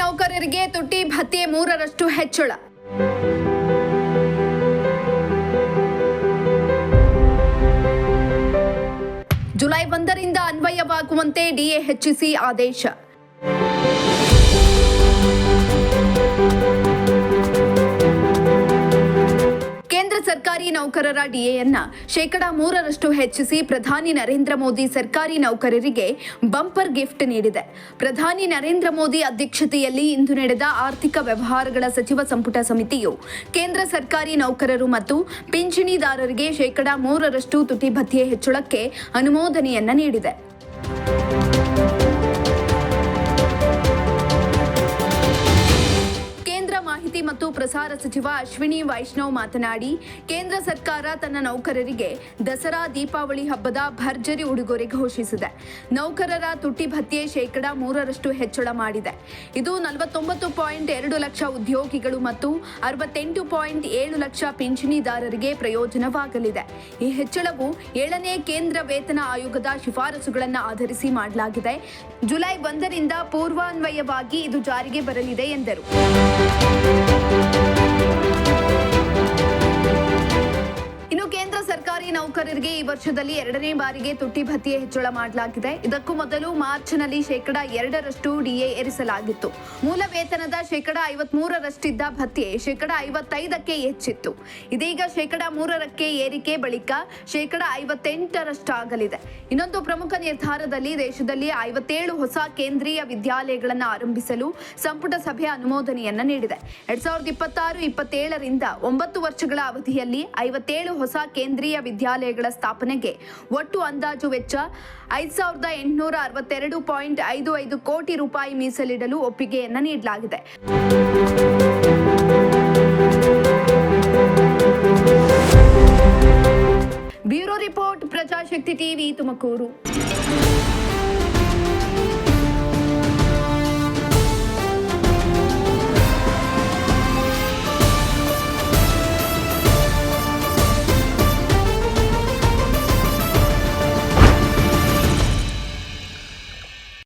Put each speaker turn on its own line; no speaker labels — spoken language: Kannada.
ನೌಕರರಿಗೆ ತುಟ್ಟಿ ಭತ್ಯೆ 3ರಷ್ಟು ಹೆಚ್ಚಳ. ಜುಲೈ 1ರಿಂದ ಅನ್ವಯವಾಗುವಂತೆ ಡಿಎ ಹೆಚ್ಚಿಸಿ ಆದೇಶ. ಕೇಂದ್ರ ಸರ್ಕಾರಿ ನೌಕರರ ಡಿಎಯನ್ನ 3% ಹೆಚ್ಚಿಸಿ ಪ್ರಧಾನಿ ನರೇಂದ್ರ ಮೋದಿ ಸರ್ಕಾರಿ ನೌಕರರಿಗೆ ಬಂಪರ್ ಗಿಫ್ಟ್ ನೀಡಿದೆ. ಪ್ರಧಾನಿ ನರೇಂದ್ರ ಮೋದಿ ಅಧ್ಯಕ್ಷತೆಯಲ್ಲಿ ಇಂದು ನಡೆದ ಆರ್ಥಿಕ ವ್ಯವಹಾರಗಳ ಸಚಿವ ಸಂಪುಟ ಸಮಿತಿಯು ಕೇಂದ್ರ ಸರ್ಕಾರಿ ನೌಕರರು ಮತ್ತು ಪಿಂಚಣಿದಾರರಿಗೆ 3% ತುಟಿ ಭತ್ಯೆ ಹೆಚ್ಚಳಕ್ಕೆ ಅನುಮೋದನೆಯನ್ನ ನೀಡಿದೆ. ಮಾಹಿತಿ ಮತ್ತು ಪ್ರಸಾರ ಸಚಿವ ಅಶ್ವಿನಿ ವೈಷ್ಣವ್ ಮಾತನಾಡಿ, ಕೇಂದ್ರ ಸರ್ಕಾರ ತನ್ನ ನೌಕರರಿಗೆ ದಸರಾ ದೀಪಾವಳಿ ಹಬ್ಬದ ಭರ್ಜರಿ ಉಡುಗೊರೆ ಘೋಷಿಸಿದೆ. ನೌಕರರ ತುಟ್ಟಿ ಭತ್ಯೆ 3% ಹೆಚ್ಚಳ ಮಾಡಿದೆ. ಇದು 49.2 ಲಕ್ಷ ಉದ್ಯೋಗಿಗಳು ಮತ್ತು 68.7 ಲಕ್ಷ ಪಿಂಚಣಿದಾರರಿಗೆ ಪ್ರಯೋಜನವಾಗಲಿದೆ. ಈ ಹೆಚ್ಚಳವು 7ನೇ ಕೇಂದ್ರ ವೇತನ ಆಯೋಗದ ಶಿಫಾರಸುಗಳನ್ನು ಆಧರಿಸಿ ಮಾಡಲಾಗಿದೆ. ಜುಲೈ 1ರಿಂದ ಪೂರ್ವಾನ್ವಯವಾಗಿ ಇದು ಜಾರಿಗೆ ಬರಲಿದೆ ಎಂದರು. ಇನ್ನು ಕೇಂದ್ರ ಸರ್ಕಾರಿ ನೌಕರರಿಗೆ ಈ ವರ್ಷದಲ್ಲಿ 2ನೇ ಬಾರಿಗೆ ತುಟ್ಟಿ ಭತ್ಯೆ ಹೆಚ್ಚಳ ಮಾಡಲಾಗಿದೆ. ಇದಕ್ಕೂ ಮೊದಲು ಮಾರ್ಚ್ನಲ್ಲಿ 2% ಡಿಎ ಏರಿಸಲಾಗಿತ್ತು. ಮೂಲ ವೇತನದ 53%ರಷ್ಟಿದ್ದ ಭತ್ಯೆ 55%ಕ್ಕೆ ಹೆಚ್ಚಿತ್ತು. ಇದೀಗ 3%ಕ್ಕೆ ಏರಿಕೆ ಬಳಿಕ 58%ರಷ್ಟಾಗಲಿದೆ. ಇನ್ನೊಂದು ಪ್ರಮುಖ ನಿರ್ಧಾರದಲ್ಲಿ ದೇಶದಲ್ಲಿ 57 ಹೊಸ ಕೇಂದ್ರೀಯ ವಿದ್ಯಾಲಯಗಳನ್ನು ಆರಂಭಿಸಲು ಸಂಪುಟ ಸಭೆ ಅನುಮೋದನೆಯನ್ನ ನೀಡಿದೆ. 2026-27ರಿಂದ 9 ವರ್ಷಗಳ ಅವಧಿಯಲ್ಲಿ 57 ಹೊಸ ಕೇಂದ್ರೀಯ ವಿದ್ಯಾಲಯಗಳ ಸ್ಥಾಪನೆಗೆ ಒಟ್ಟು ಅಂದಾಜು ವೆಚ್ಚ 5862.55 ಕೋಟಿ ರೂಪಾಯಿ ಮೀಸಲಿಡಲು ಒಪ್ಪಿಗೆಯನ್ನ ನೀಡಲಾಗಿದೆ. Bureau report, Prajashakti TV, Tumakuru.